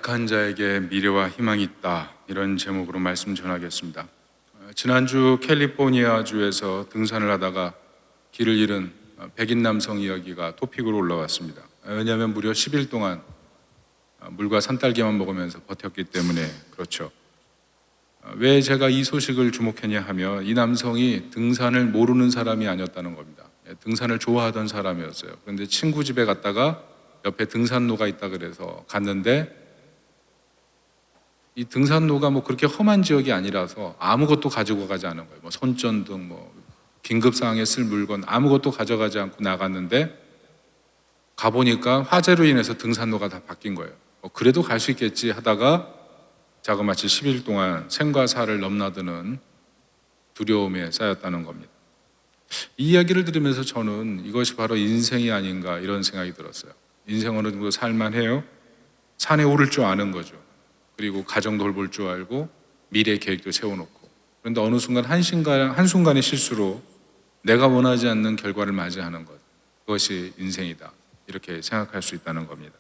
연약한 자에게 미래와 희망이 있다, 이런 제목으로 말씀 전하겠습니다. 지난주 캘리포니아주에서 등산을 하다가 길을 잃은 백인 남성 이야기가 토픽으로 올라왔습니다. 왜냐하면 무려 10일 동안 물과 산딸기만 먹으면서 버텼기 때문에 그렇죠. 왜 제가 이 소식을 주목했냐 하면 이 남성이 등산을 모르는 사람이 아니었다는 겁니다. 등산을 좋아하던 사람이었어요. 그런데 친구 집에 갔다가 옆에 등산로가 있다 그래서 갔는데, 이 등산로가 뭐 그렇게 험한 지역이 아니라서 아무것도 가지고 가지 않은 거예요. 뭐 손전등, 뭐 긴급 상황에 쓸 물건 아무것도 가져가지 않고 나갔는데, 가보니까 화재로 인해서 등산로가 다 바뀐 거예요. 그래도 갈 수 있겠지 하다가 자그마치 10일 동안 생과 사를 넘나드는 두려움에 쌓였다는 겁니다. 이 이야기를 들으면서 저는 이것이 바로 인생이 아닌가 이런 생각이 들었어요. 인생 어느 정도 살만해요. 산에 오를 줄 아는 거죠. 그리고 가정도 돌볼 줄 알고 미래 계획도 세워놓고, 그런데 어느 순간 한순간의 실수로 내가 원하지 않는 결과를 맞이하는 것, 그것이 인생이다, 이렇게 생각할 수 있다는 겁니다.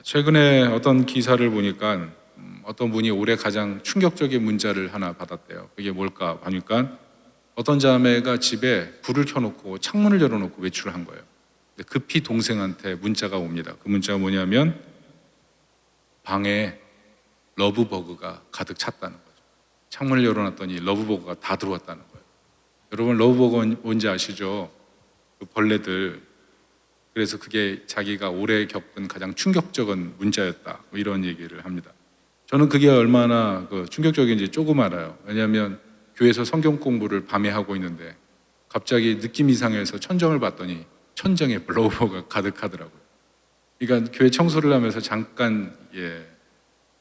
최근에 어떤 기사를 보니까 어떤 분이 올해 가장 충격적인 문자를 하나 받았대요. 그게 뭘까 하니까 어떤 자매가 집에 불을 켜놓고 창문을 열어놓고 외출을 한 거예요. 급히 동생한테 문자가 옵니다. 그 문자가 뭐냐면 방에 러브버그가 가득 찼다는 거죠. 창문을 열어놨더니 러브버그가 다 들어왔다는 거예요. 여러분, 러브버그 뭔지 아시죠? 그 벌레들. 그래서 그게 자기가 올해 겪은 가장 충격적인 문자였다, 뭐 이런 얘기를 합니다. 저는 그게 얼마나 충격적인지 조금 알아요. 왜냐하면 교회에서 성경 공부를 밤에 하고 있는데 갑자기 느낌 이상해서 천정을 봤더니 천정에 러브버그가 가득하더라고요. 그러니까 교회 청소를 하면서 잠깐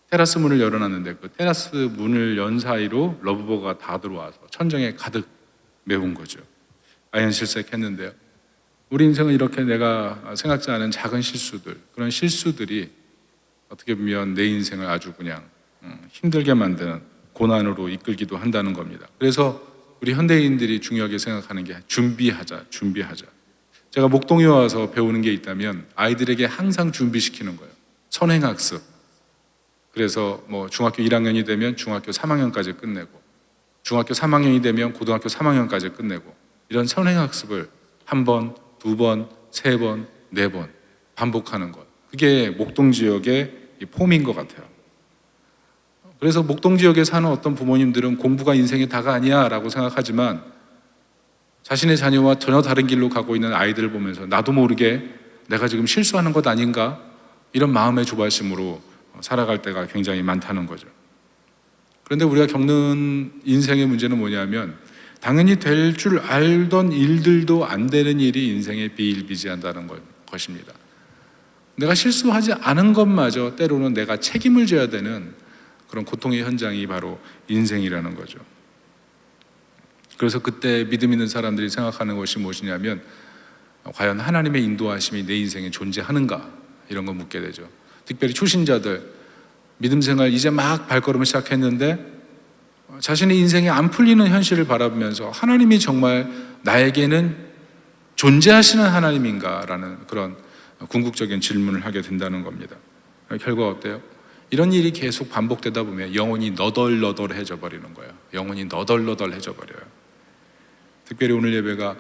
테라스 문을 열어놨는데 그 테라스 문을 연 사이로 러브버그가 다 들어와서 천정에 가득 메운 거죠. 아연실색했는데요. 우리 인생은 이렇게 내가 생각지 않은 작은 실수들, 그런 실수들이 어떻게 보면 내 인생을 아주 그냥 힘들게 만드는 고난으로 이끌기도 한다는 겁니다. 그래서 우리 현대인들이 중요하게 생각하는 게 준비하자. 제가 목동에 와서 배우는 게 있다면 아이들에게 항상 준비시키는 거예요. 선행학습. 그래서 뭐 중학교 1학년이 되면 중학교 3학년까지 끝내고, 중학교 3학년이 되면 고등학교 3학년까지 끝내고, 이런 선행학습을 한 번, 두 번, 세 번, 네 번 반복하는 것. 그게 목동 지역의 폼인 것 같아요. 그래서 목동 지역에 사는 어떤 부모님들은 공부가 인생의 다가 아니야 라고 생각하지만, 자신의 자녀와 전혀 다른 길로 가고 있는 아이들을 보면서 나도 모르게 내가 지금 실수하는 것 아닌가, 이런 마음의 조바심으로 살아갈 때가 굉장히 많다는 거죠. 그런데 우리가 겪는 인생의 문제는 뭐냐면, 당연히 될 줄 알던 일들도 안 되는 일이 인생에 비일비재한다는 것입니다. 내가 실수하지 않은 것마저 때로는 내가 책임을 져야 되는 그런 고통의 현장이 바로 인생이라는 거죠. 그래서 그때 믿음 있는 사람들이 생각하는 것이 무엇이냐면, 과연 하나님의 인도하심이 내 인생에 존재하는가, 이런 거 묻게 되죠. 특별히 초신자들, 믿음 생활 이제 막 발걸음을 시작했는데 자신의 인생이 안 풀리는 현실을 바라보면서 하나님이 정말 나에게는 존재하시는 하나님인가라는 그런 궁극적인 질문을 하게 된다는 겁니다. 결과가 어때요? 이런 일이 계속 반복되다 보면 영혼이 너덜너덜해져 버리는 거예요. 영혼이 너덜너덜해져 버려요. 특별히 오늘 예배가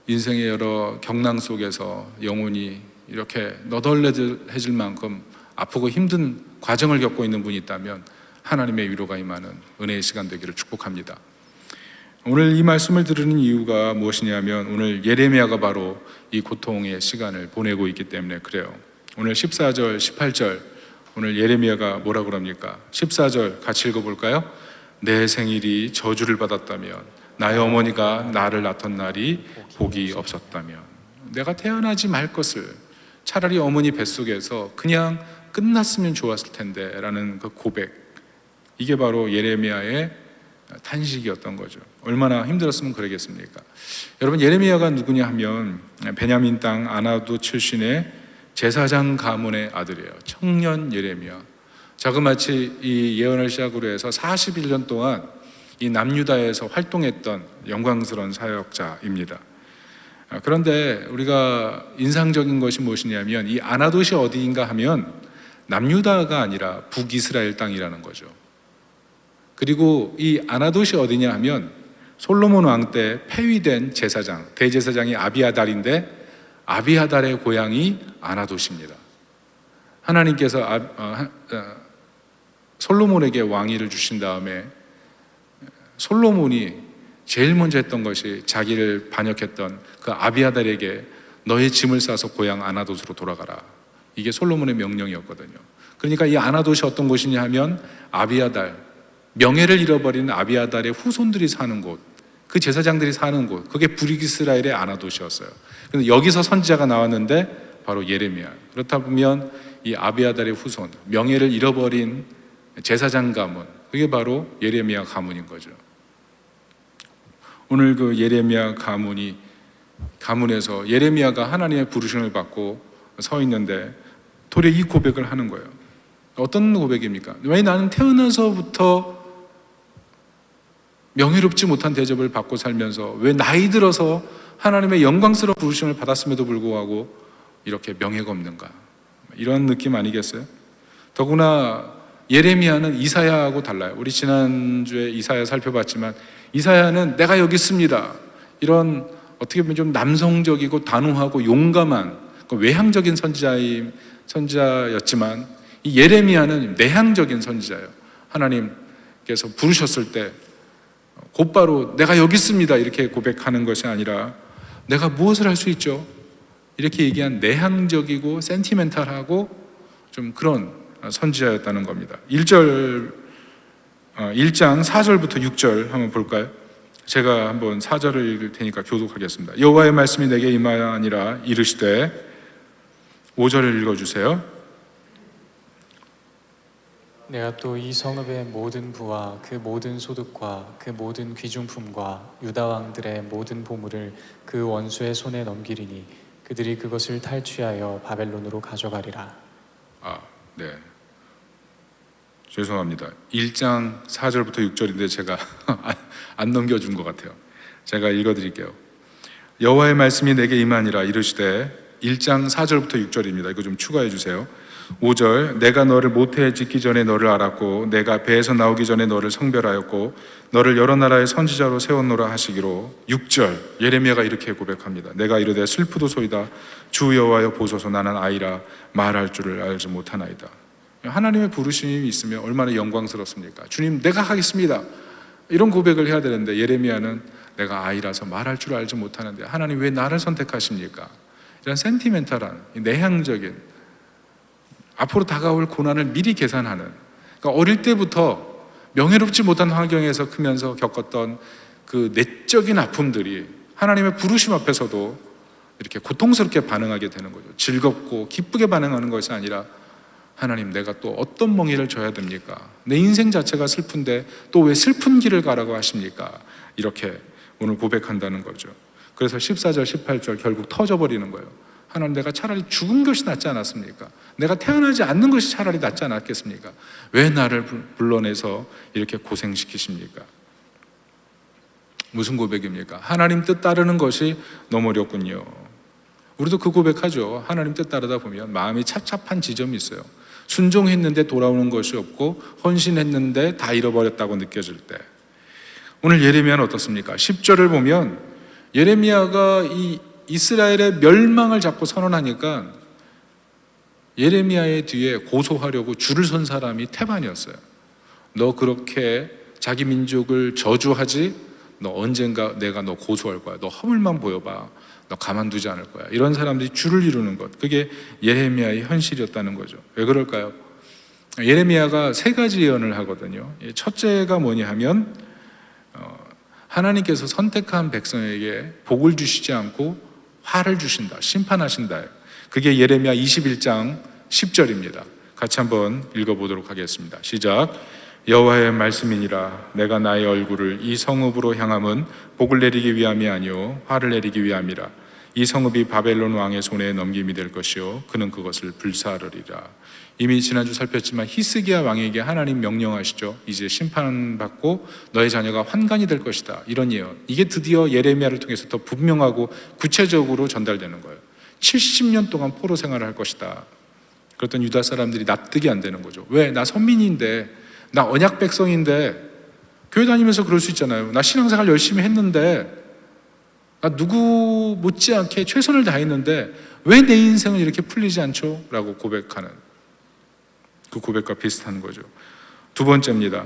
인생의 여러 경랑 속에서 영혼이 이렇게 너덜너덜해질 만큼 아프고 힘든 과정을 겪고 있는 분이 있다면 하나님의 위로가 임하는 은혜의 시간 되기를 축복합니다. 오늘 이 말씀을 들으는 이유가 무엇이냐면, 오늘 예레미야가 바로 이 고통의 시간을 보내고 있기 때문에 그래요. 오늘 14절, 18절, 오늘 예레미야가 뭐라고 합니까? 14절 같이 읽어볼까요? 내 생일이 저주를 받았다면, 나의 어머니가 나를 낳던 날이 복이 없었다면, 내가 태어나지 말 것을 차라리 어머니 뱃속에서 그냥 끝났으면 좋았을 텐데 라는 그 고백, 이게 바로 예레미야의 탄식이었던 거죠. 얼마나 힘들었으면 그러겠습니까? 여러분, 예레미야가 누구냐 하면 베냐민 땅 아나도 출신의 제사장 가문의 아들이에요. 청년 예레미야. 자그마치 이 예언을 시작으로 해서 41년 동안 이 남유다에서 활동했던 영광스러운 사역자입니다. 그런데 우리가 인상적인 것이 무엇이냐면, 이 아나돗이 어디인가 하면 남유다가 아니라 북이스라엘 땅이라는 거죠. 그리고 이 아나돗이 어디냐 하면 솔로몬 왕 때 폐위된 제사장, 대제사장이 아비아달인데 아비아달의 고향이 아나돗입니다. 하나님께서 솔로몬에게 왕위를 주신 다음에 솔로몬이 제일 먼저 했던 것이 자기를 반역했던 그 아비아달에게 너의 짐을 싸서 고향 아나돗으로 돌아가라. 이게 솔로몬의 명령이었거든요. 그러니까 이 아나돗이 어떤 곳이냐 하면 아비아달, 명예를 잃어버린 아비아달의 후손들이 사는 곳, 그 제사장들이 사는 곳, 그게 북이스라엘의 아나돗이었어요. 그래서 여기서 선지자가 나왔는데 바로 예레미야. 그렇다 보면 이 아비아달의 후손, 명예를 잃어버린 제사장 가문, 그게 바로 예레미야 가문인 거죠. 오늘 그 예레미야 가문에서 예레미야가 하나님의 부르심을 받고 서 있는데 도리어 이 고백을 하는 거예요. 어떤 고백입니까? 왜 나는 태어나서부터 명예롭지 못한 대접을 받고 살면서 왜 나이 들어서 하나님의 영광스러운 부르심을 받았음에도 불구하고 이렇게 명예가 없는가? 이런 느낌 아니겠어요? 더구나 예레미야는 이사야하고 달라요. 우리 지난주에 이사야 살펴봤지만 이사야는 내가 여기 있습니다. 이런 어떻게 보면 좀 남성적이고 단호하고 용감한 외향적인 선지자였지만 이 예레미야는 내향적인 선지자예요. 하나님께서 부르셨을 때 곧바로 내가 여기 있습니다 이렇게 고백하는 것이 아니라 내가 무엇을 할 수 있죠? 이렇게 얘기한 내향적이고 센티멘탈하고 좀 그런 선지자였다는 겁니다. 1장 4절부터 6절 한번 볼까요? 제가 한번 4절을 읽을 테니까 교독하겠습니다. 여호와의 말씀이 내게 임하니라 이르시되 5절을 읽어주세요. 내가 또 이 성읍의 모든 부와 그 모든 소득과 그 모든 귀중품과 유다 왕들의 모든 보물을 그 원수의 손에 넘기리니 그들이 그것을 탈취하여 바벨론으로 가져가리라. 네. 죄송합니다. 1장 4절부터 6절인데 제가 안 넘겨준 것 같아요. 제가 읽어드릴게요. 여호와의 말씀이 내게 임하니라 이르시되 1장 4절부터 6절입니다. 이거 좀 추가해 주세요. 5절 내가 너를 모태에 짓기 전에 너를 알았고 내가 배에서 나오기 전에 너를 성별하였고 너를 여러 나라의 선지자로 세웠노라 하시기로. 6절 예레미야가 이렇게 고백합니다. 내가 이르되 슬프도소이다 주 여호와여 보소서 나는 아이라 말할 줄을 알지 못하나이다. 하나님의 부르심이 있으면 얼마나 영광스럽습니까? 주님 내가 하겠습니다 이런 고백을 해야 되는데 예레미야는 내가 아이라서 말할 줄 알지 못하는데 하나님 왜 나를 선택하십니까? 이런 센티멘탈한 내향적인 앞으로 다가올 고난을 미리 계산하는, 그러니까 어릴 때부터 명예롭지 못한 환경에서 크면서 겪었던 그 내적인 아픔들이 하나님의 부르심 앞에서도 이렇게 고통스럽게 반응하게 되는 거죠. 즐겁고 기쁘게 반응하는 것이 아니라 하나님 내가 또 어떤 멍에를 져야 됩니까? 내 인생 자체가 슬픈데 또 왜 슬픈 길을 가라고 하십니까? 이렇게 오늘 고백한다는 거죠. 그래서 14절 18절 결국 터져버리는 거예요. 하나님 내가 차라리 죽은 것이 낫지 않았습니까? 내가 태어나지 않는 것이 차라리 낫지 않았겠습니까? 왜 나를 불러내서 이렇게 고생시키십니까? 무슨 고백입니까? 하나님 뜻 따르는 것이 너무 어렵군요. 우리도 그 고백하죠. 하나님 뜻 따르다 보면 마음이 찹찹한 지점이 있어요. 순종했는데 돌아오는 것이 없고 헌신했는데 다 잃어버렸다고 느껴질 때. 오늘 예레미야는 어떻습니까? 10절을 보면 예레미야가 이 이스라엘의 멸망을 자꾸 선언하니까 예레미야의 뒤에 고소하려고 줄을 선 사람이 태반이었어요. 너 그렇게 자기 민족을 저주하지? 너 언젠가 내가 너 고소할 거야. 너 허물만 보여봐. 너 가만두지 않을 거야. 이런 사람들이 줄을 이루는 것, 그게 예레미야의 현실이었다는 거죠. 왜 그럴까요? 예레미야가 세 가지 예언을 하거든요. 첫째가 뭐냐 하면 하나님께서 선택한 백성에게 복을 주시지 않고 화를 주신다, 심판하신다. 그게 예레미야 21장 10절입니다. 같이 한번 읽어보도록 하겠습니다. 시작. 여호와의 말씀이니라 내가 나의 얼굴을 이 성읍으로 향함은 복을 내리기 위함이 아니요 화를 내리기 위함이라. 이 성읍이 바벨론 왕의 손에 넘김이 될 것이요 그는 그것을 불사르리라. 이미 지난주 살폈지만 히스기야 왕에게 하나님 명령하시죠. 이제 심판받고 너의 자녀가 환관이 될 것이다. 이런 예언. 이게 드디어 예레미야를 통해서 더 분명하고 구체적으로 전달되는 거예요. 70년 동안 포로 생활을 할 것이다. 그랬더니 유다 사람들이 납득이 안 되는 거죠. 왜? 나 선민인데, 나 언약 백성인데, 교회 다니면서 그럴 수 있잖아요. 나 신앙생활 열심히 했는데, 나 누구 못지않게 최선을 다했는데 왜 내 인생은 이렇게 풀리지 않죠? 라고 고백하는 그 고백과 비슷한 거죠. 두 번째입니다.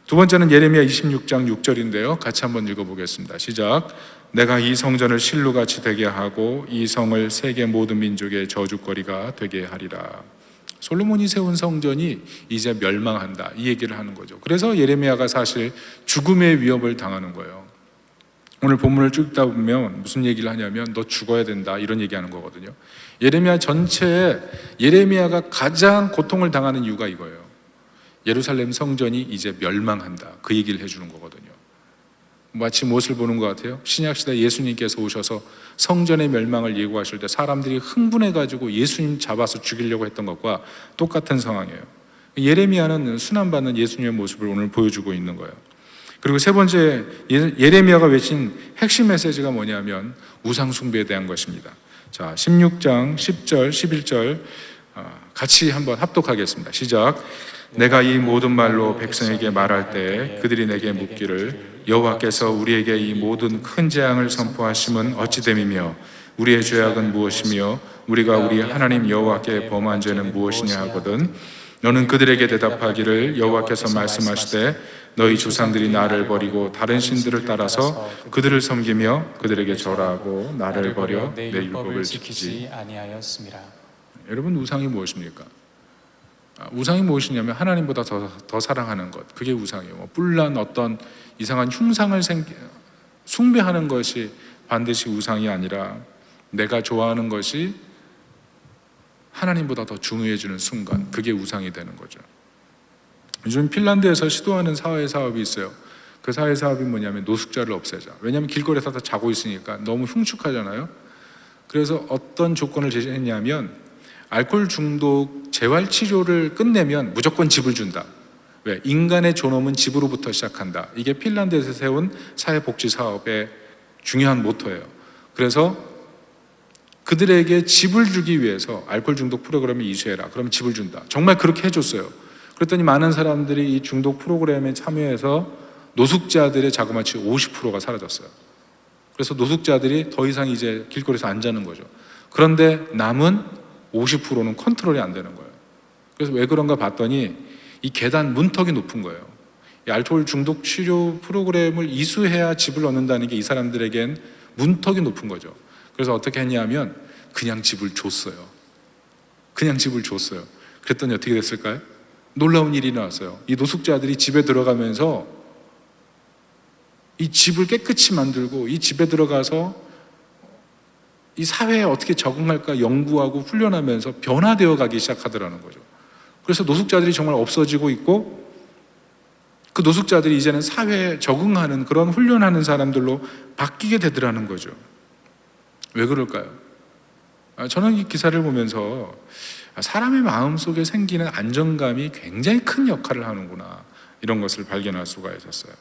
두 번째는 예레미야 26장 6절인데요. 같이 한번 읽어보겠습니다. 시작. 내가 이 성전을 실루같이 되게 하고 이 성을 세계 모든 민족의 저주거리가 되게 하리라. 솔로몬이 세운 성전이 이제 멸망한다, 이 얘기를 하는 거죠. 그래서 예레미야가 사실 죽음의 위협을 당하는 거예요. 오늘 본문을 쭉 읽다 보면 무슨 얘기를 하냐면 너 죽어야 된다, 이런 얘기하는 거거든요. 예레미야 전체에 예레미야가 가장 고통을 당하는 이유가 이거예요. 예루살렘 성전이 이제 멸망한다, 그 얘기를 해주는 거거든요. 마치 무엇을 보는 것 같아요? 신약시대 예수님께서 오셔서 성전의 멸망을 예고하실 때 사람들이 흥분해가지고 예수님 잡아서 죽이려고 했던 것과 똑같은 상황이에요. 예레미야는 순환받는 예수님의 모습을 오늘 보여주고 있는 거예요. 그리고 세 번째, 예레미야가 외친 핵심 메시지가 뭐냐면 우상 숭배에 대한 것입니다. 자, 16장 10절 11절 같이 한번 합독하겠습니다. 시작. 내가 이 모든 말로 백성에게 말할 때 그들이 내게 묻기를 여호와께서 우리에게 이 모든 큰 재앙을 선포하심은 어찌 됨이며 우리의 죄악은 무엇이며 우리가 우리 하나님 여호와께 범한 죄는 무엇이냐 하거든 너는 그들에게 대답하기를 여호와께서 말씀하시되 너희 조상들이 나를 버리고 다른 신들을 따라서 그들을 섬기며 그들에게 절하고 나를 버려 내 율법을 지키지 아니하였습니다. 여러분, 우상이 무엇입니까? 우상이 무엇이냐면 하나님보다 더 사랑하는 것, 그게 우상이에요. 뿔난 어떤 이상한 흉상을 숭배하는 것이 반드시 우상이 아니라 내가 좋아하는 것이 하나님보다 더 중요해지는 순간, 그게 우상이 되는 거죠. 요즘 핀란드에서 시도하는 사회 사업이 있어요. 그 사회 사업이 뭐냐면 노숙자를 없애자. 왜냐하면 길거리에서 다 자고 있으니까 너무 흉측하잖아요. 그래서 어떤 조건을 제시했냐면 알코올 중독 재활 치료를 끝내면 무조건 집을 준다. 왜? 인간의 존엄은 집으로부터 시작한다. 이게 핀란드에서 세운 사회복지 사업의 중요한 모토예요. 그래서 그들에게 집을 주기 위해서 알코올 중독 프로그램을 이수해라. 그러면 집을 준다. 정말 그렇게 해줬어요. 그랬더니 많은 사람들이 이 중독 프로그램에 참여해서 노숙자들의 자그마치 50%가 사라졌어요. 그래서 노숙자들이 더 이상 이제 길거리에서 안 자는 거죠. 그런데 남은 50%는 컨트롤이 안 되는 거예요. 그래서 왜 그런가 봤더니 이 계단 문턱이 높은 거예요. 이 알코올 중독 치료 프로그램을 이수해야 집을 얻는다는 게 이 사람들에겐 문턱이 높은 거죠. 그래서 어떻게 했냐면 그냥 집을 줬어요. 그냥 집을 줬어요. 그랬더니 어떻게 됐을까요? 놀라운 일이 나왔어요. 이 노숙자들이 집에 들어가면서 이 집을 깨끗이 만들고 이 집에 들어가서 이 사회에 어떻게 적응할까 연구하고 훈련하면서 변화되어 가기 시작하더라는 거죠. 그래서 노숙자들이 정말 없어지고 있고 그 노숙자들이 이제는 사회에 적응하는 그런 훈련하는 사람들로 바뀌게 되더라는 거죠. 왜 그럴까요? 저는 이 기사를 보면서 사람의 마음속에 생기는 안정감이 굉장히 큰 역할을 하는구나, 이런 것을 발견할 수가 있었어요.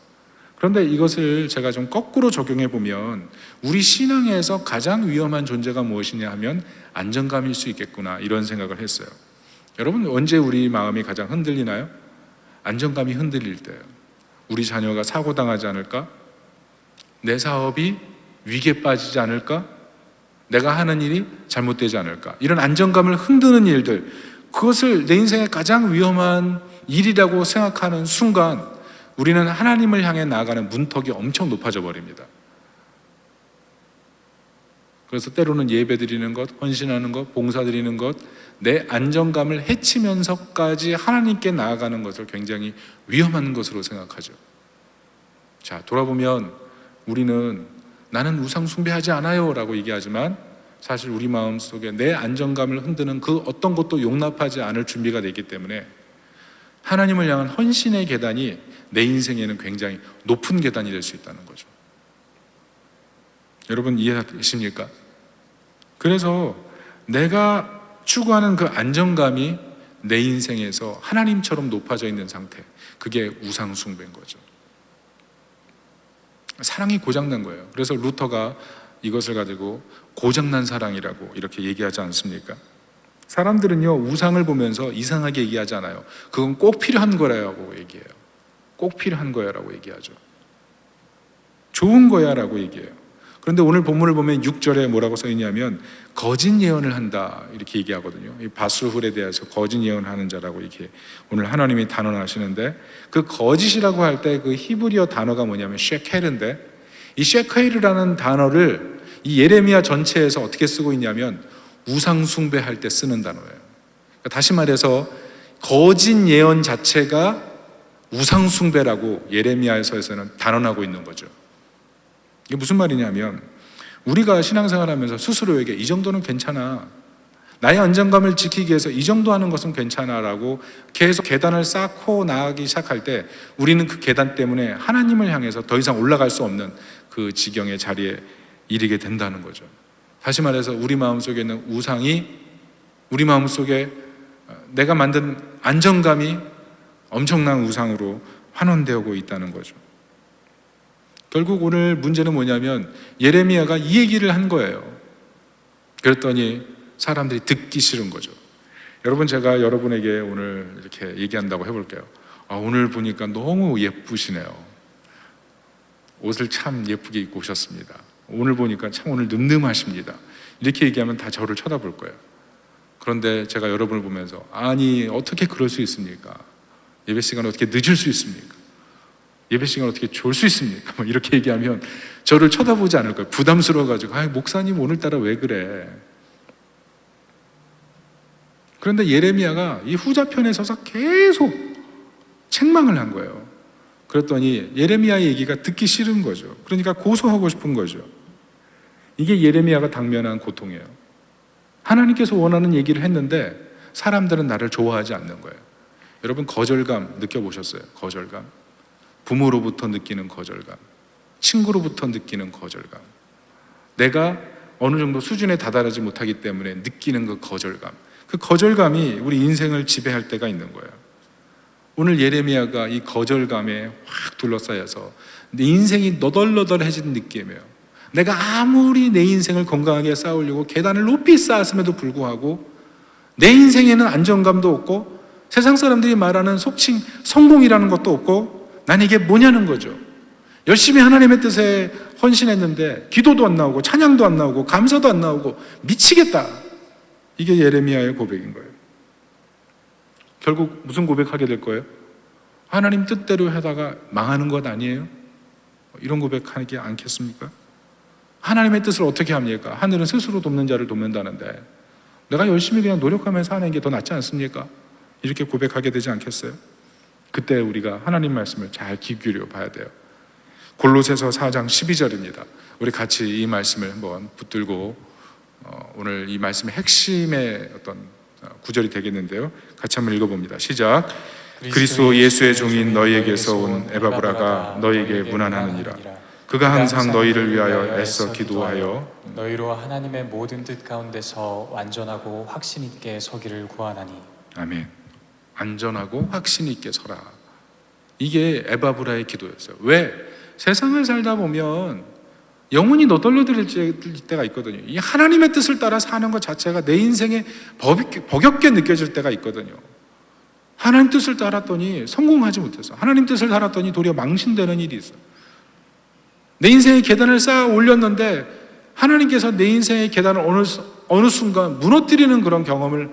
그런데 이것을 제가 좀 거꾸로 적용해 보면 우리 신앙에서 가장 위험한 존재가 무엇이냐 하면 안정감일 수 있겠구나, 이런 생각을 했어요. 여러분, 언제 우리 마음이 가장 흔들리나요? 안정감이 흔들릴 때예요. 우리 자녀가 사고당하지 않을까? 내 사업이 위기에 빠지지 않을까? 내가 하는 일이 잘못되지 않을까? 이런 안정감을 흔드는 일들, 그것을 내 인생의 가장 위험한 일이라고 생각하는 순간 우리는 하나님을 향해 나아가는 문턱이 엄청 높아져 버립니다. 그래서 때로는 예배 드리는 것, 헌신하는 것, 봉사 드리는 것, 내 안정감을 해치면서까지 하나님께 나아가는 것을 굉장히 위험한 것으로 생각하죠. 자, 돌아보면 우리는 나는 우상 숭배하지 않아요 라고 얘기하지만 사실 우리 마음속에 내 안정감을 흔드는 그 어떤 것도 용납하지 않을 준비가 되기 때문에 하나님을 향한 헌신의 계단이 내 인생에는 굉장히 높은 계단이 될 수 있다는 거죠. 여러분, 이해되십니까? 그래서 내가 추구하는 그 안정감이 내 인생에서 하나님처럼 높아져 있는 상태, 그게 우상 숭배인 거죠. 사랑이 고장난 거예요. 그래서 루터가 이것을 가지고 고장난 사랑이라고 이렇게 얘기하지 않습니까? 사람들은요, 우상을 보면서 이상하게 얘기하잖아요. 그건 꼭 필요한 거라고 얘기해요. 꼭 필요한 거야라고 얘기하죠. 좋은 거야라고 얘기해요. 그런데 오늘 본문을 보면 6절에 뭐라고 써 있냐면 거짓 예언을 한다 이렇게 얘기하거든요. 이 바수훌에 대해서 거짓 예언하는 자라고 이렇게 오늘 하나님이 단언하시는데, 그 거짓이라고 할 때 그 히브리어 단어가 뭐냐면 쉐케르인데, 이 쉐케르라는 단어를 이 예레미야 전체에서 어떻게 쓰고 있냐면 우상 숭배할 때 쓰는 단어예요. 그러니까 다시 말해서 거짓 예언 자체가 우상 숭배라고 예레미야서에서는 단언하고 있는 거죠. 이게 무슨 말이냐면 우리가 신앙생활하면서 스스로에게 이 정도는 괜찮아, 나의 안정감을 지키기 위해서 이 정도 하는 것은 괜찮아 라고 계속 계단을 쌓고 나가기 시작할 때 우리는 그 계단 때문에 하나님을 향해서 더 이상 올라갈 수 없는 그 지경의 자리에 이르게 된다는 거죠. 다시 말해서 우리 마음속에 있는 우상이, 우리 마음속에 내가 만든 안정감이 엄청난 우상으로 환원되고 있다는 거죠. 결국 오늘 문제는 뭐냐면 예레미야가 이 얘기를 한 거예요. 그랬더니 사람들이 듣기 싫은 거죠. 여러분, 제가 여러분에게 오늘 이렇게 얘기한다고 해볼게요. 오늘 보니까 너무 예쁘시네요. 옷을 참 예쁘게 입고 오셨습니다. 오늘 보니까 참 오늘 늠름하십니다. 이렇게 얘기하면 다 저를 쳐다볼 거예요. 그런데 제가 여러분을 보면서 아니 어떻게 그럴 수 있습니까? 예배 시간에 어떻게 늦을 수 있습니까? 예배 시간 어떻게 졸 수 있습니까? 이렇게 얘기하면 저를 쳐다보지 않을 거예요. 부담스러워가지고 목사님 오늘따라 왜 그래? 그런데 예레미야가 이 후자편에 서서 계속 책망을 한 거예요. 그랬더니 예레미야의 얘기가 듣기 싫은 거죠. 그러니까 고소하고 싶은 거죠. 이게 예레미야가 당면한 고통이에요. 하나님께서 원하는 얘기를 했는데 사람들은 나를 좋아하지 않는 거예요. 여러분, 거절감 느껴보셨어요? 거절감. 부모로부터 느끼는 거절감, 친구로부터 느끼는 거절감, 내가 어느 정도 수준에 다다르지 못하기 때문에 느끼는 그 거절감, 그 거절감이 우리 인생을 지배할 때가 있는 거예요. 오늘 예레미야가 이 거절감에 확 둘러싸여서 내 인생이 너덜너덜해진 느낌이에요. 내가 아무리 내 인생을 건강하게 쌓으려고 계단을 높이 쌓았음에도 불구하고 내 인생에는 안정감도 없고 세상 사람들이 말하는 속칭 성공이라는 것도 없고, 난 이게 뭐냐는 거죠. 열심히 하나님의 뜻에 헌신했는데 기도도 안 나오고 찬양도 안 나오고 감사도 안 나오고 미치겠다. 이게 예레미야의 고백인 거예요. 결국 무슨 고백하게 될 거예요? 하나님 뜻대로 하다가 망하는 것 아니에요? 이런 고백하지 않겠습니까? 하나님의 뜻을 어떻게 합니까? 하늘은 스스로 돕는 자를 돕는다는데 내가 열심히 그냥 노력하면서 하는 게 더 낫지 않습니까? 이렇게 고백하게 되지 않겠어요? 그때 우리가 하나님 말씀을 잘 귀 기울여 봐야 돼요. 골로새서 4장 12절입니다. 우리 같이 이 말씀을 한번 붙들고 오늘 이 말씀의 핵심의 어떤 구절이 되겠는데요. 같이 한번 읽어봅니다. 시작. 그리스도 예수의 종인 너희에게서 온 에바브라가 너희에게 문안하느니라. 그가 항상 너희를 위하여 애써 기도하여 너희로 하나님의 모든 뜻 가운데서 완전하고 확신 있게 서기를 구하나니. 아멘. 안전하고 확신 있게 서라. 이게 에바브라의 기도였어요. 왜? 세상을 살다 보면 영혼이 너덜너덜할 때가 있거든요. 이 하나님의 뜻을 따라 사는 것 자체가 내 인생에 버겁게 느껴질 때가 있거든요. 하나님 뜻을 따랐더니 성공하지 못해서, 하나님 뜻을 따랐더니 도리어 망신되는 일이 있어요. 내 인생의 계단을 쌓아 올렸는데 하나님께서 내 인생의 계단을 어느 순간 무너뜨리는 그런 경험을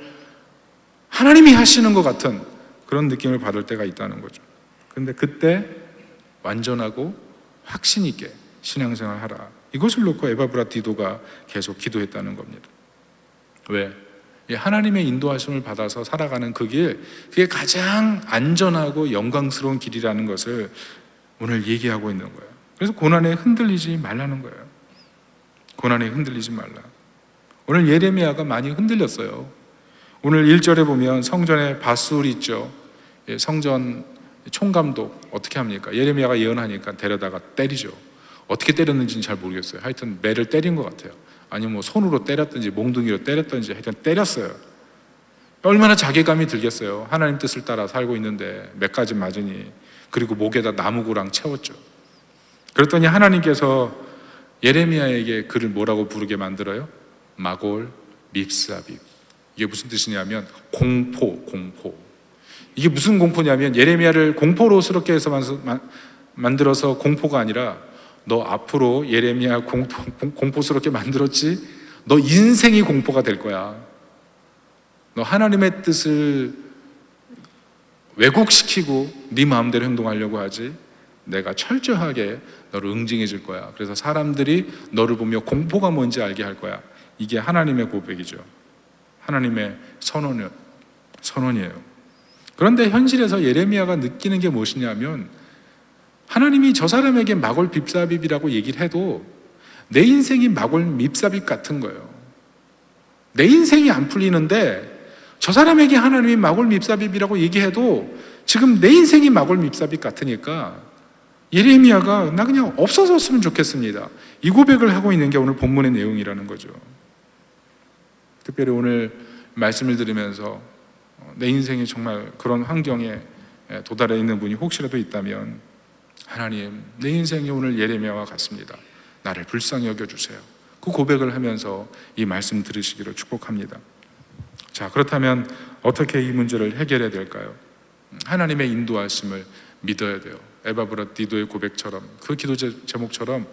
하나님이 하시는 것 같은 그런 느낌을 받을 때가 있다는 거죠. 그런데 그때 완전하고 확신 있게 신앙생활 하라. 이것을 놓고 에바브라 디도가 계속 기도했다는 겁니다. 왜? 하나님의 인도하심을 받아서 살아가는 그 길, 그게 가장 안전하고 영광스러운 길이라는 것을 오늘 얘기하고 있는 거예요. 그래서 고난에 흔들리지 말라는 거예요. 고난에 흔들리지 말라. 오늘 예레미야가 많이 흔들렸어요. 오늘 1절에 보면 성전에 바수리 있죠. 성전 총감독 어떻게 합니까? 예레미야가 예언하니까 데려다가 때리죠. 어떻게 때렸는지는 잘 모르겠어요. 하여튼 매를 때린 것 같아요. 아니면 뭐 손으로 때렸든지 몽둥이로 때렸든지 하여튼 때렸어요. 얼마나 자괴감이 들겠어요. 하나님 뜻을 따라 살고 있는데 매까지 맞으니. 그리고 목에다 나무고랑 채웠죠. 그랬더니 하나님께서 예레미야에게 그를 뭐라고 부르게 만들어요? 마골 밉사빕. 이게 무슨 뜻이냐면 공포. 이게 무슨 공포냐면 예레미야를 공포로스럽게 해서 만들어서 공포가 아니라 너 앞으로 예레미야 공포스럽게 만들었지? 너 인생이 공포가 될 거야. 너 하나님의 뜻을 왜곡시키고 네 마음대로 행동하려고 하지? 내가 철저하게 너를 응징해 줄 거야. 그래서 사람들이 너를 보며 공포가 뭔지 알게 할 거야. 이게 하나님의 고백이죠. 하나님의 선언이에요. 그런데 현실에서 예레미야가 느끼는 게 무엇이냐면 하나님이 저 사람에게 마골 밉삽입이라고 얘기를 해도 내 인생이 마골 밉삽입 같은 거예요. 내 인생이 안 풀리는데 저 사람에게 하나님이 마골 밉삽입이라고 얘기해도 지금 내 인생이 마골 밉삽입 같으니까 예레미야가 나 그냥 없어졌으면 좋겠습니다. 이 고백을 하고 있는 게 오늘 본문의 내용이라는 거죠. 특별히 오늘 말씀을 들으면서 내 인생이 정말 그런 환경에 도달해 있는 분이 혹시라도 있다면 하나님, 내 인생이 오늘 예레미야와 같습니다. 나를 불쌍히 여겨주세요. 그 고백을 하면서 이 말씀 들으시기를 축복합니다. 자, 그렇다면 어떻게 이 문제를 해결해야 될까요? 하나님의 인도하심을 믿어야 돼요. 에바브라 디도의 고백처럼, 그 기도 제목처럼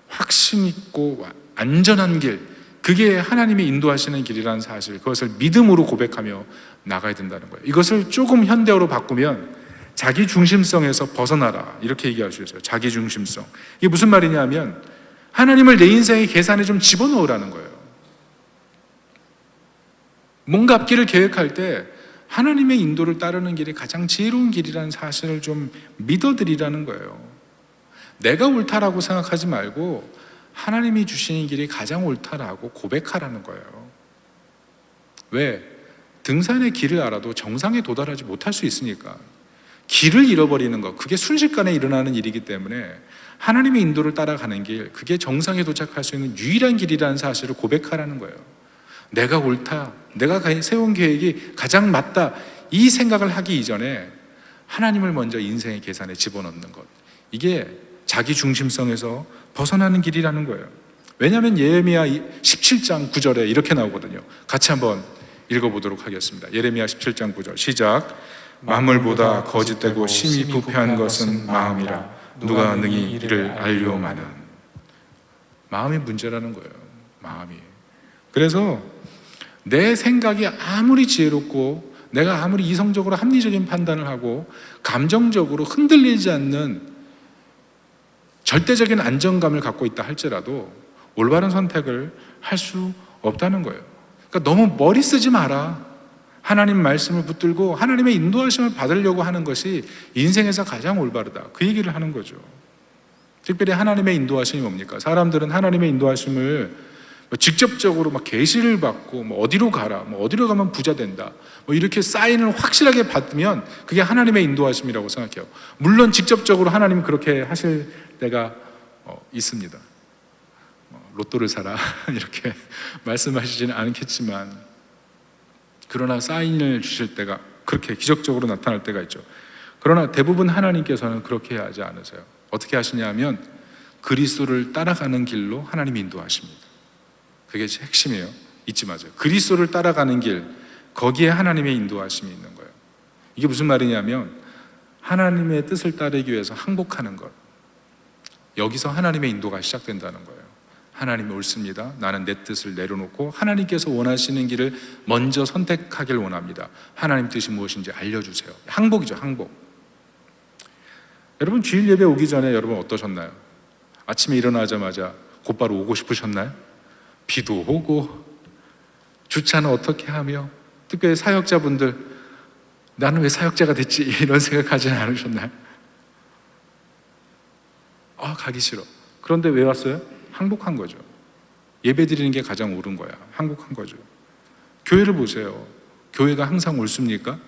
확신 있고 안전한 길, 그게 하나님이 인도하시는 길이라는 사실, 그것을 믿음으로 고백하며 나가야 된다는 거예요. 이것을 조금 현대어로 바꾸면 자기 중심성에서 벗어나라, 이렇게 얘기할 수 있어요. 자기 중심성. 이게 무슨 말이냐면 하나님을 내 인생의 계산에 좀 집어넣으라는 거예요. 뭔가 앞길을 계획할 때 하나님의 인도를 따르는 길이 가장 지혜로운 길이라는 사실을 좀 믿어드리라는 거예요. 내가 옳다라고 생각하지 말고 하나님이 주시는 길이 가장 옳다라고 고백하라는 거예요. 왜? 등산의 길을 알아도 정상에 도달하지 못할 수 있으니까. 길을 잃어버리는 것, 그게 순식간에 일어나는 일이기 때문에 하나님의 인도를 따라가는 길, 그게 정상에 도착할 수 있는 유일한 길이라는 사실을 고백하라는 거예요. 내가 옳다, 내가 세운 계획이 가장 맞다, 이 생각을 하기 이전에 하나님을 먼저 인생의 계산에 집어넣는 것, 이게 자기 중심성에서 벗어나는 길이라는 거예요. 왜냐하면 예레미야 17장 9절에 이렇게 나오거든요. 같이 한번 읽어보도록 하겠습니다. 예레미야 17장 9절 시작. 만물보다 거짓되고 심히 부패한 것은 마음이라 누가 능히 이를 알리오마는. 마음이 문제라는 거예요. 마음이. 그래서 내 생각이 아무리 지혜롭고 내가 아무리 이성적으로 합리적인 판단을 하고 감정적으로 흔들리지 않는 절대적인 안정감을 갖고 있다 할지라도 올바른 선택을 할 수 없다는 거예요. 그러니까 너무 머리 쓰지 마라. 하나님 말씀을 붙들고 하나님의 인도하심을 받으려고 하는 것이 인생에서 가장 올바르다, 그 얘기를 하는 거죠. 특별히 하나님의 인도하심이 뭡니까? 사람들은 하나님의 인도하심을 직접적으로 막 계시를 받고 어디로 가라, 어디로 가면 부자 된다, 이렇게 사인을 확실하게 받으면 그게 하나님의 인도하심이라고 생각해요. 물론 직접적으로 하나님 그렇게 하실 때가 있습니다. 로또를 사라 이렇게 말씀하시지는 않겠지만, 그러나 사인을 주실 때가 그렇게 기적적으로 나타날 때가 있죠. 그러나 대부분 하나님께서는 그렇게 하지 않으세요. 어떻게 하시냐면 그리스도를 따라가는 길로 하나님이 인도하십니다. 그게 핵심이에요. 잊지 마세요. 그리스도를 따라가는 길, 거기에 하나님의 인도하심이 있는 거예요. 이게 무슨 말이냐면 하나님의 뜻을 따르기 위해서 항복하는 것, 여기서 하나님의 인도가 시작된다는 거예요. 하나님이 옳습니다. 나는 내 뜻을 내려놓고 하나님께서 원하시는 길을 먼저 선택하길 원합니다. 하나님 뜻이 무엇인지 알려주세요. 항복이죠, 항복. 여러분, 주일 예배 오기 전에 여러분 어떠셨나요? 아침에 일어나자마자 곧바로 오고 싶으셨나요? 비도 오고 주차는 어떻게 하며, 특별히 사역자분들 나는 왜 사역자가 됐지 이런 생각하지 않으셨나요? 가기 싫어. 그런데 왜 왔어요? 항복한 거죠. 예배 드리는 게 가장 옳은 거야. 항복한 거죠. 교회를 보세요. 교회가 항상 옳습니까?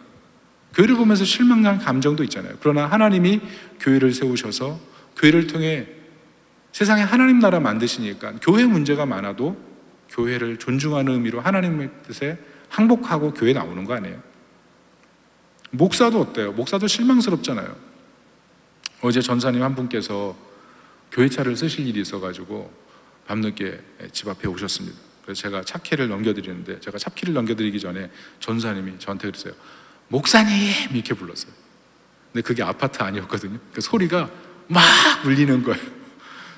교회를 보면서 실망한 감정도 있잖아요. 그러나 하나님이 교회를 세우셔서 교회를 통해 세상에 하나님 나라 만드시니까 교회 문제가 많아도 교회를 존중하는 의미로 하나님의 뜻에 항복하고 교회 나오는 거 아니에요? 목사도 어때요? 목사도 실망스럽잖아요. 어제 전사님 한 분께서 교회차를 쓰실 일이 있어가지고 밤늦게 집 앞에 오셨습니다. 그래서 제가 찹키를 넘겨드리는데, 제가 찹키를 넘겨드리기 전에 전사님이 저한테 그랬어요. 목사님! 이렇게 불렀어요. 근데 그게 아파트 아니었거든요. 그 소리가 막 울리는 거예요.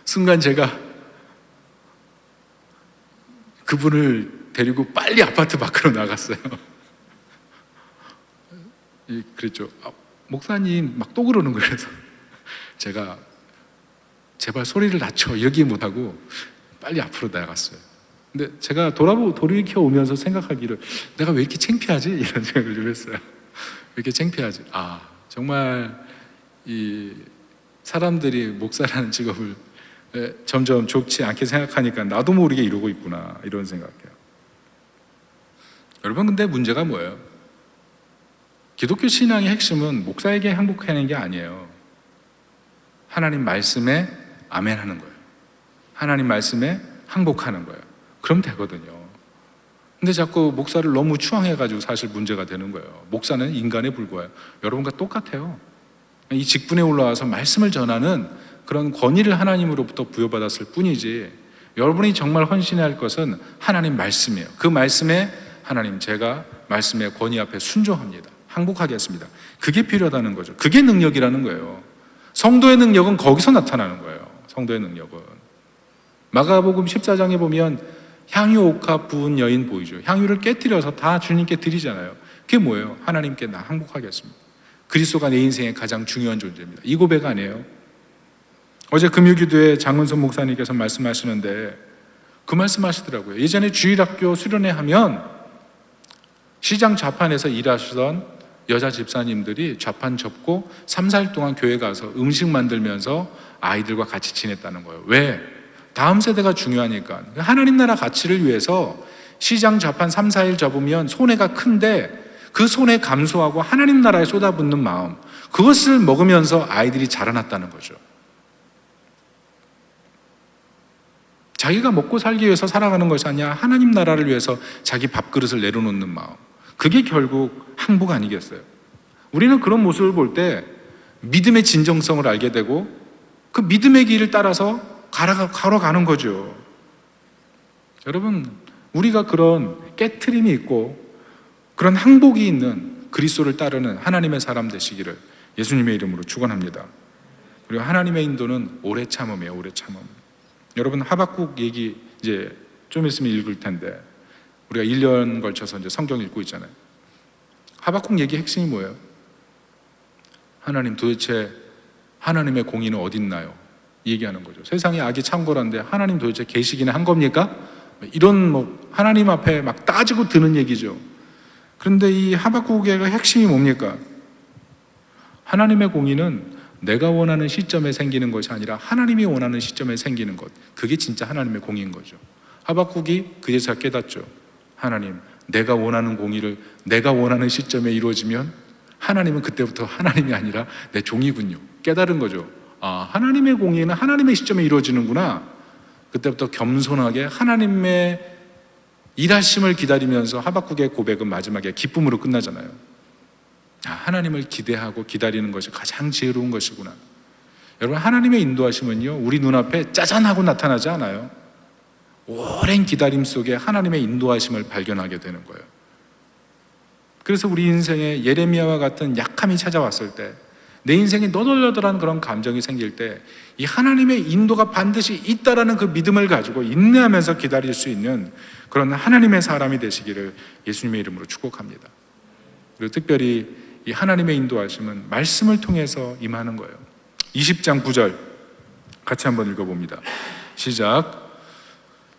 순간 제가 그분을 데리고 빨리 아파트 밖으로 나갔어요. 그랬죠. 목사님 막 또 그러는 거예요. 그래서 제가 제발 소리를 낮춰 이러기 못하고 빨리 앞으로 나갔어요. 근데 제가 돌이켜 오면서 생각하기를, 내가 왜 이렇게 창피하지? 이런 생각을 좀 했어요. 왜 이렇게 창피하지? 정말 이 사람들이 목사라는 직업을 점점 좋지 않게 생각하니까 나도 모르게 이러고 있구나, 이런 생각해요. 여러분, 근데 문제가 뭐예요? 기독교 신앙의 핵심은 목사에게 항복하는 게 아니에요. 하나님 말씀에 아멘하는 거예요. 하나님 말씀에 항복하는 거예요. 그럼 되거든요. 근데 자꾸 목사를 너무 추앙해가지고 사실 문제가 되는 거예요. 목사는 인간에 불과해요. 여러분과 똑같아요. 이 직분에 올라와서 말씀을 전하는 그런 권위를 하나님으로부터 부여받았을 뿐이지, 여러분이 정말 헌신해야 할 것은 하나님 말씀이에요. 그 말씀에 하나님, 제가 말씀의 권위 앞에 순종합니다, 항복하겠습니다, 그게 필요하다는 거죠. 그게 능력이라는 거예요. 성도의 능력은 거기서 나타나는 거예요. 성도의 능력은 마가복음 14장에 보면 향유 옥합 부은 여인 보이죠. 향유를 깨뜨려서 다 주님께 드리잖아요. 그게 뭐예요? 하나님께 나 항복하겠습니다. 그리스도가 내 인생의 가장 중요한 존재입니다. 이 고백 아니에요? 어제 금요기도에 장은선 목사님께서 말씀하시는데 그 말씀하시더라고요. 예전에 주일학교 수련회 하면 시장 좌판에서 일하시던 여자 집사님들이 좌판 접고 3, 4일 동안 교회 가서 음식 만들면서 아이들과 같이 지냈다는 거예요. 왜? 다음 세대가 중요하니까. 하나님 나라 가치를 위해서 시장 좌판 3, 4일 접으면 손해가 큰데 그 손해 감수하고 하나님 나라에 쏟아붓는 마음, 그것을 먹으면서 아이들이 자라났다는 거죠. 자기가 먹고 살기 위해서 살아가는 것이 아니라 하나님 나라를 위해서 자기 밥그릇을 내려놓는 마음, 그게 결국 항복 아니겠어요? 우리는 그런 모습을 볼 때 믿음의 진정성을 알게 되고 그 믿음의 길을 따라서 걸어가는 거죠. 여러분, 우리가 그런 깨트림이 있고 그런 항복이 있는 그리스도를 따르는 하나님의 사람 되시기를 예수님의 이름으로 축원합니다. 그리고 하나님의 인도는 오래 참음이에요. 오래 참음. 여러분, 하박국 얘기 이제 좀 있으면 읽을 텐데 우리가 1년 걸쳐서 이제 성경 읽고 있잖아요. 하박국 얘기 핵심이 뭐예요? 하나님, 도대체 하나님의 공의는 어디 있나요? 얘기하는 거죠. 세상에 악이 창궐한데 하나님 도대체 계시기는 한 겁니까? 이런 하나님 앞에 막 따지고 드는 얘기죠. 그런데 이 하박국의 핵심이 뭡니까? 하나님의 공의는 내가 원하는 시점에 생기는 것이 아니라 하나님이 원하는 시점에 생기는 것, 그게 진짜 하나님의 공의인 거죠. 하박국이 그제서 깨닫죠. 하나님, 내가 원하는 공의를 내가 원하는 시점에 이루어지면 하나님은 그때부터 하나님이 아니라 내 종이군요. 깨달은 거죠. 하나님의 공의는 하나님의 시점에 이루어지는구나. 그때부터 겸손하게 하나님의 일하심을 기다리면서 하박국의 고백은 마지막에 기쁨으로 끝나잖아요. 하나님을 기대하고 기다리는 것이 가장 지혜로운 것이구나. 여러분, 하나님의 인도하심은요, 우리 눈앞에 짜잔하고 나타나지 않아요. 오랜 기다림 속에 하나님의 인도하심을 발견하게 되는 거예요. 그래서 우리 인생에 예레미야와 같은 약함이 찾아왔을 때, 내 인생에 너덜너덜한 그런 감정이 생길 때 이 하나님의 인도가 반드시 있다라는 그 믿음을 가지고 인내하면서 기다릴 수 있는 그런 하나님의 사람이 되시기를 예수님의 이름으로 축복합니다. 그리고 특별히 이 하나님의 인도하심은 말씀을 통해서 임하는 거예요. 20장 9절 같이 한번 읽어봅니다. 시작.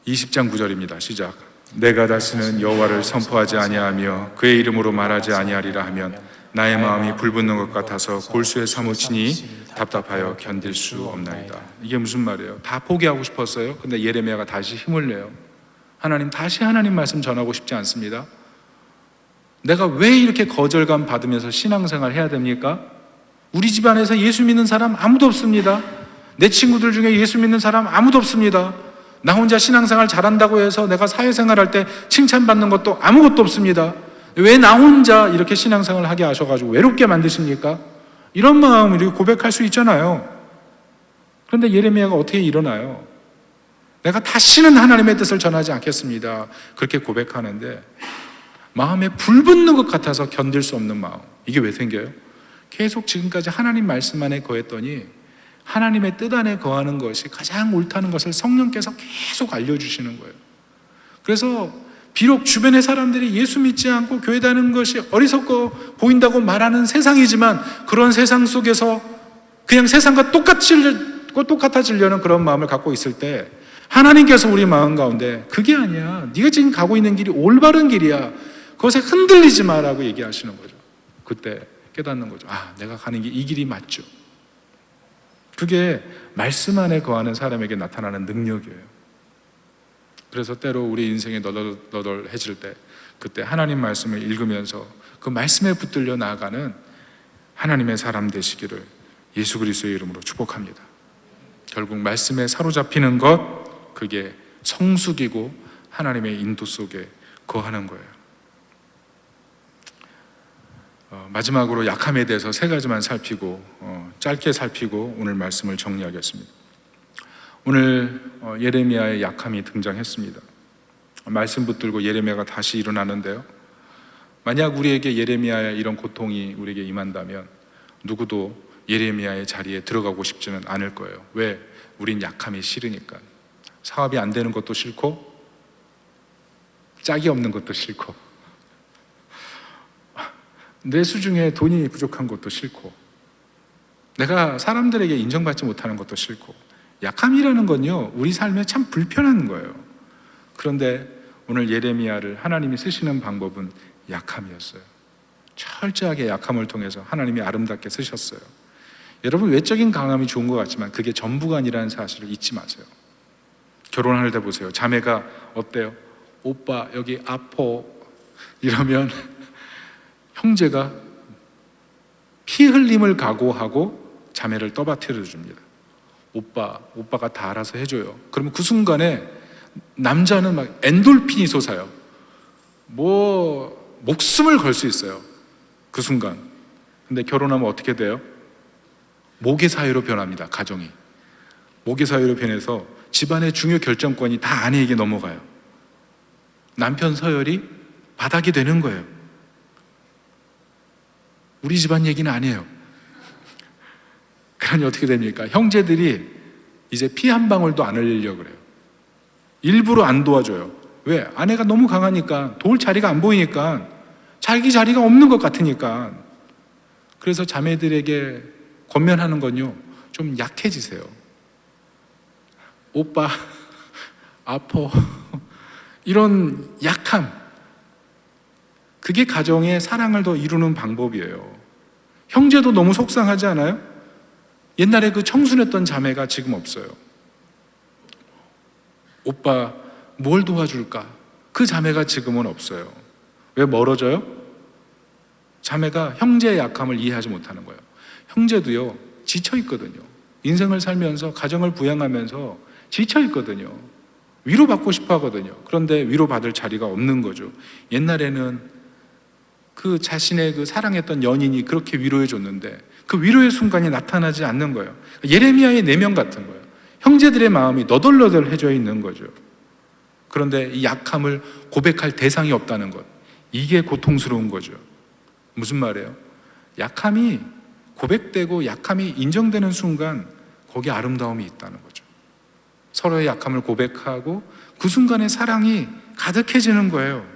20장 9절입니다. 시작. 내가 다시는 여호와를 선포하지 아니하며 그의 이름으로 말하지 아니하리라 하면 나의 마음이 불붙는 것 같아서 골수에 사무치니 답답하여 견딜 수 없나이다. 이게 무슨 말이에요? 다 포기하고 싶었어요. 근데 예레미야가 다시 힘을 내요. 하나님, 다시 하나님 말씀 전하고 싶지 않습니다. 내가 왜 이렇게 거절감 받으면서 신앙생활 해야 됩니까? 우리 집안에서 예수 믿는 사람 아무도 없습니다. 내 친구들 중에 예수 믿는 사람 아무도 없습니다. 나 혼자 신앙생활 잘한다고 해서 내가 사회생활 할 때 칭찬받는 것도 아무것도 없습니다. 왜 나 혼자 이렇게 신앙생활 하게 하셔가지고 외롭게 만드십니까? 이런 마음으로 고백할 수 있잖아요. 그런데 예레미야가 어떻게 일어나요? 내가 다시는 하나님의 뜻을 전하지 않겠습니다. 그렇게 고백하는데 마음에 불 붙는 것 같아서 견딜 수 없는 마음. 이게 왜 생겨요? 계속 지금까지 하나님 말씀 안에 거했더니 하나님의 뜻 안에 거하는 것이 가장 옳다는 것을 성령께서 계속 알려주시는 거예요. 그래서 비록 주변의 사람들이 예수 믿지 않고 교회 다니는 것이 어리석고 보인다고 말하는 세상이지만 그런 세상 속에서 그냥 세상과 똑같아지려는 그런 마음을 갖고 있을 때 하나님께서 우리 마음 가운데 그게 아니야. 네가 지금 가고 있는 길이 올바른 길이야. 그것에 흔들리지 마라고 얘기하시는 거죠. 그때 깨닫는 거죠. 아, 내가 가는 길, 이 길이 맞죠. 그게 말씀 안에 거하는 사람에게 나타나는 능력이에요. 그래서 때로 우리 인생이 너덜너덜해질 때 그때 하나님 말씀을 읽으면서 그 말씀에 붙들려 나아가는 하나님의 사람 되시기를 예수 그리스도의 이름으로 축복합니다. 결국 말씀에 사로잡히는 것, 그게 성숙이고 하나님의 인도 속에 거하는 거예요. 마지막으로 약함에 대해서 3가지만 살피고 짧게 살피고 오늘 말씀을 정리하겠습니다. 오늘 예레미야의 약함이 등장했습니다. 말씀 붙들고 예레미야가 다시 일어나는데요, 만약 우리에게 예레미야의 이런 고통이 우리에게 임한다면 누구도 예레미야의 자리에 들어가고 싶지는 않을 거예요. 왜? 우린 약함이 싫으니까. 사업이 안 되는 것도 싫고 짝이 없는 것도 싫고 내 수중에 돈이 부족한 것도 싫고 내가 사람들에게 인정받지 못하는 것도 싫고. 약함이라는 건요, 우리 삶에 참 불편한 거예요. 그런데 오늘 예레미야를 하나님이 쓰시는 방법은 약함이었어요. 철저하게 약함을 통해서 하나님이 아름답게 쓰셨어요. 여러분, 외적인 강함이 좋은 것 같지만 그게 전부가 아니라는 사실을 잊지 마세요. 결혼할 때 보세요. 자매가 어때요? 오빠 여기 아파 이러면 형제가 피 흘림을 각오하고 자매를 떠받들여 줍니다. 오빠가 다 알아서 해줘요. 그러면 그 순간에 남자는 막 엔돌핀이 솟아요. 목숨을 걸 수 있어요. 그 순간. 근데 결혼하면 어떻게 돼요? 모계 사회로 변합니다. 가정이. 모계 사회로 변해서 집안의 중요 결정권이 다 아내에게 넘어가요. 남편 서열이 바닥이 되는 거예요. 우리 집안 얘기는 아니에요. 그러니 어떻게 됩니까? 형제들이 이제 피 한 방울도 안 흘리려고 그래요. 일부러 안 도와줘요. 왜? 아내가 너무 강하니까, 도울 자리가 안 보이니까, 자기 자리가 없는 것 같으니까. 그래서 자매들에게 권면하는 건요, 좀 약해지세요. 오빠 아파 이런 약함, 그게 가정의 사랑을 더 이루는 방법이에요. 형제도 너무 속상하지 않아요? 옛날에 그 청순했던 자매가 지금 없어요. 오빠 뭘 도와줄까? 그 자매가 지금은 없어요. 왜 멀어져요? 자매가 형제의 약함을 이해하지 못하는 거예요. 형제도요, 지쳐 있거든요. 인생을 살면서 가정을 부양하면서 지쳐 있거든요. 위로받고 싶어 하거든요. 그런데 위로받을 자리가 없는 거죠. 옛날에는 그 자신의 그 사랑했던 연인이 그렇게 위로해 줬는데 그 위로의 순간이 나타나지 않는 거예요. 예레미야의 내면 같은 거예요. 형제들의 마음이 너덜너덜해져 있는 거죠. 그런데 이 약함을 고백할 대상이 없다는 것, 이게 고통스러운 거죠. 무슨 말이에요? 약함이 고백되고 약함이 인정되는 순간 거기 아름다움이 있다는 거죠. 서로의 약함을 고백하고 그 순간에 사랑이 가득해지는 거예요.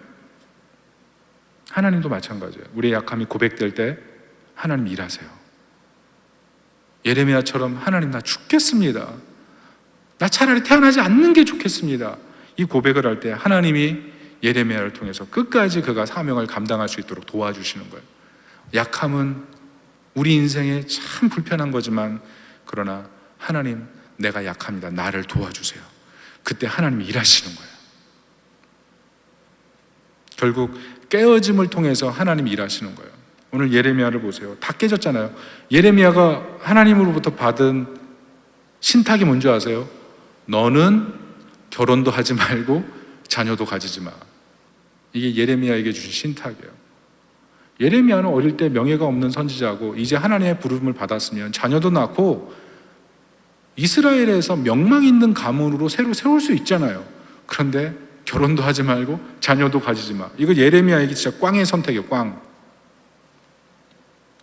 하나님도 마찬가지예요. 우리의 약함이 고백될 때 하나님 일하세요. 예레미야처럼 하나님 나 죽겠습니다. 나 차라리 태어나지 않는 게 좋겠습니다. 이 고백을 할 때 하나님이 예레미야를 통해서 끝까지 그가 사명을 감당할 수 있도록 도와주시는 거예요. 약함은 우리 인생에 참 불편한 거지만 그러나 하나님 내가 약합니다. 나를 도와주세요. 그때 하나님이 일하시는 거예요. 결국 깨어짐을 통해서 하나님이 일하시는 거예요. 오늘 예레미야를 보세요. 다 깨졌잖아요. 예레미야가 하나님으로부터 받은 신탁이 뭔지 아세요? 너는 결혼도 하지 말고 자녀도 가지지 마. 이게 예레미야에게 주신 신탁이에요. 예레미야는 어릴 때 명예가 없는 선지자고 이제 하나님의 부름을 받았으면 자녀도 낳고 이스라엘에서 명망 있는 가문으로 새로 세울 수 있잖아요. 그런데 결혼도 하지 말고 자녀도 가지지 마. 이거 예레미야에게 진짜 꽝의 선택이에요. 꽝.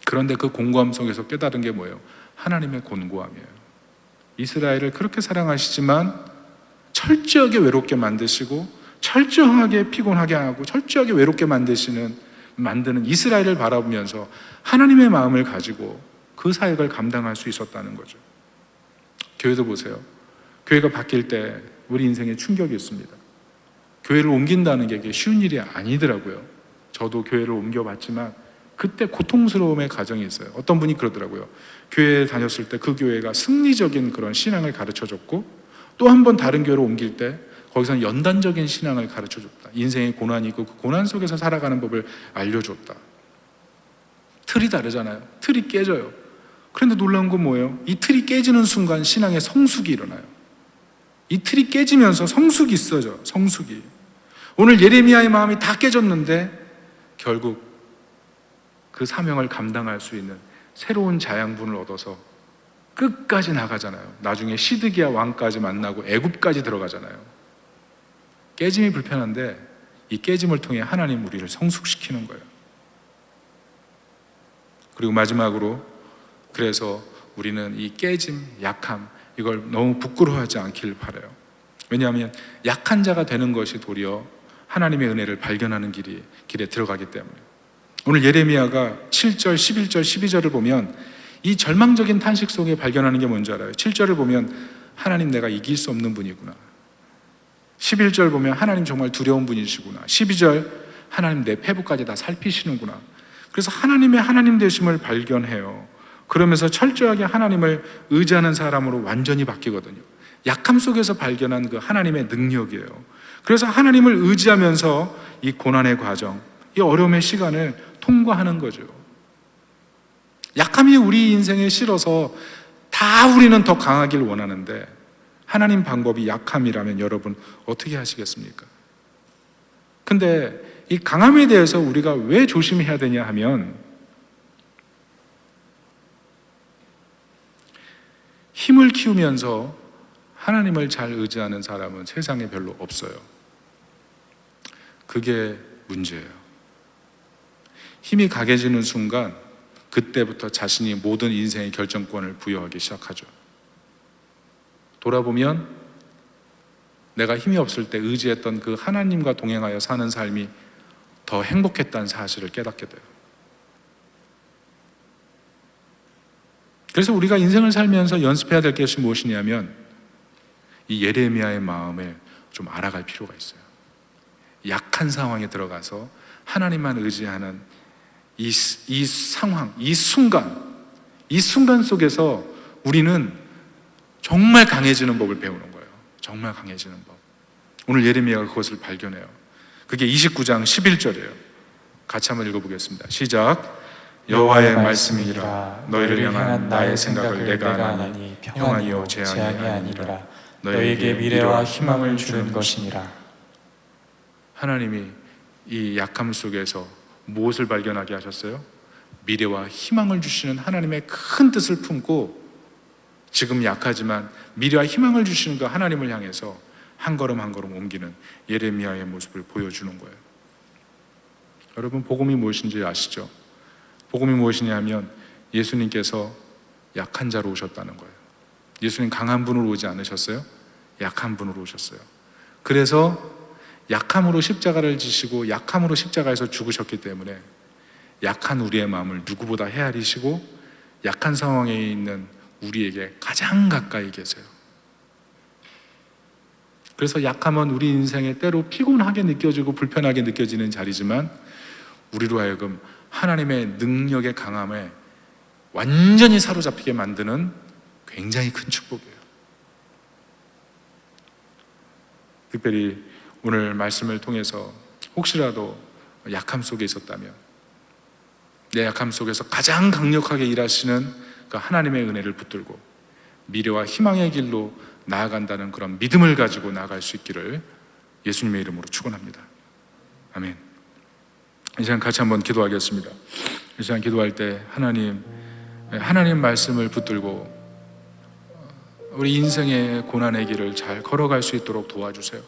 그런데 그 공고함 속에서 깨달은 게 뭐예요? 하나님의 곤고함이에요. 이스라엘을 그렇게 사랑하시지만 철저하게 외롭게 만드시고 철저하게 피곤하게 하고 철저하게 외롭게 만드는 이스라엘을 바라보면서 하나님의 마음을 가지고 그 사역을 감당할 수 있었다는 거죠. 교회도 보세요. 교회가 바뀔 때 우리 인생에 충격이 있습니다. 교회를 옮긴다는 게 쉬운 일이 아니더라고요. 저도 교회를 옮겨봤지만 그때 고통스러움의 과정이 있어요. 어떤 분이 그러더라고요. 교회에 다녔을 때 그 교회가 승리적인 그런 신앙을 가르쳐줬고 또 한 번 다른 교회로 옮길 때 거기서는 연단적인 신앙을 가르쳐줬다. 인생의 고난이 있고 그 고난 속에서 살아가는 법을 알려줬다. 틀이 다르잖아요. 틀이 깨져요. 그런데 놀라운 건 뭐예요? 이 틀이 깨지는 순간 신앙의 성숙이 일어나요. 이 틀이 깨지면서 성숙이 있어져. 성숙이. 오늘 예레미야의 마음이 다 깨졌는데 결국 그 사명을 감당할 수 있는 새로운 자양분을 얻어서 끝까지 나가잖아요. 나중에 시드기야 왕까지 만나고 애굽까지 들어가잖아요. 깨짐이 불편한데 이 깨짐을 통해 하나님 우리를 성숙시키는 거예요. 그리고 마지막으로 그래서 우리는 이 깨짐, 약함 이걸 너무 부끄러워하지 않길 바라요. 왜냐하면 약한 자가 되는 것이 도리어 하나님의 은혜를 발견하는 길에 들어가기 때문에. 오늘 예레미야가 7절, 11절, 12절을 보면 이 절망적인 탄식 속에 발견하는 게 뭔지 알아요? 7절을 보면 하나님 내가 이길 수 없는 분이구나. 11절 보면 하나님 정말 두려운 분이시구나. 12절 하나님 내 패부까지 다 살피시는구나. 그래서 하나님의 하나님 되심을 발견해요. 그러면서 철저하게 하나님을 의지하는 사람으로 완전히 바뀌거든요. 약함 속에서 발견한 그 하나님의 능력이에요. 그래서 하나님을 의지하면서 이 고난의 과정, 이 어려움의 시간을 통과하는 거죠. 약함이 우리 인생에 실어서 다 우리는 더 강하길 원하는데 하나님 방법이 약함이라면 여러분 어떻게 하시겠습니까? 근데 이 강함에 대해서 우리가 왜 조심해야 되냐 하면 힘을 키우면서 하나님을 잘 의지하는 사람은 세상에 별로 없어요. 그게 문제예요. 힘이 강해지는 순간 그때부터 자신이 모든 인생의 결정권을 부여하기 시작하죠. 돌아보면 내가 힘이 없을 때 의지했던 그 하나님과 동행하여 사는 삶이 더 행복했다는 사실을 깨닫게 돼요. 그래서 우리가 인생을 살면서 연습해야 될 것이 무엇이냐면 이 예레미야의 마음을 좀 알아갈 필요가 있어요. 약한 상황에 들어가서 하나님만 의지하는 이 상황, 이 순간 속에서 우리는 정말 강해지는 법을 배우는 거예요. 정말 강해지는 법. 오늘 예레미야가 그것을 발견해요. 그게 29장 11절이에요. 같이 한번 읽어보겠습니다. 시작. 여호와의 말씀이니라. 너희를 향한 나의 생각을 내가 아나니 평안이요 재앙이 아니라 너희에게 미래와 희망을 주는 것이니라. 하나님이 이 약함 속에서 무엇을 발견하게 하셨어요? 미래와 희망을 주시는 하나님의 큰 뜻을 품고 지금 약하지만 미래와 희망을 주시는 그 하나님을 향해서 한 걸음 한 걸음 옮기는 예레미야의 모습을 보여주는 거예요. 여러분 복음이 무엇인지 아시죠? 복음이 무엇이냐 하면 예수님께서 약한 자로 오셨다는 거예요. 예수님 강한 분으로 오지 않으셨어요? 약한 분으로 오셨어요. 그래서 약함으로 십자가를 지시고 약함으로 십자가에서 죽으셨기 때문에 약한 우리의 마음을 누구보다 헤아리시고 약한 상황에 있는 우리에게 가장 가까이 계세요. 그래서 약함은 우리 인생에 때로 피곤하게 느껴지고 불편하게 느껴지는 자리지만 우리로 하여금 하나님의 능력의 강함에 완전히 사로잡히게 만드는 굉장히 큰 축복이에요. 특별히 오늘 말씀을 통해서 혹시라도 약함 속에 있었다면 내 약함 속에서 가장 강력하게 일하시는 그 하나님의 은혜를 붙들고 미래와 희망의 길로 나아간다는 그런 믿음을 가지고 나아갈 수 있기를 예수님의 이름으로 축원합니다. 아멘. 이 시간 같이 한번 기도하겠습니다. 이 시간 기도할 때 하나님 말씀을 붙들고 우리 인생의 고난의 길을 잘 걸어갈 수 있도록 도와주세요.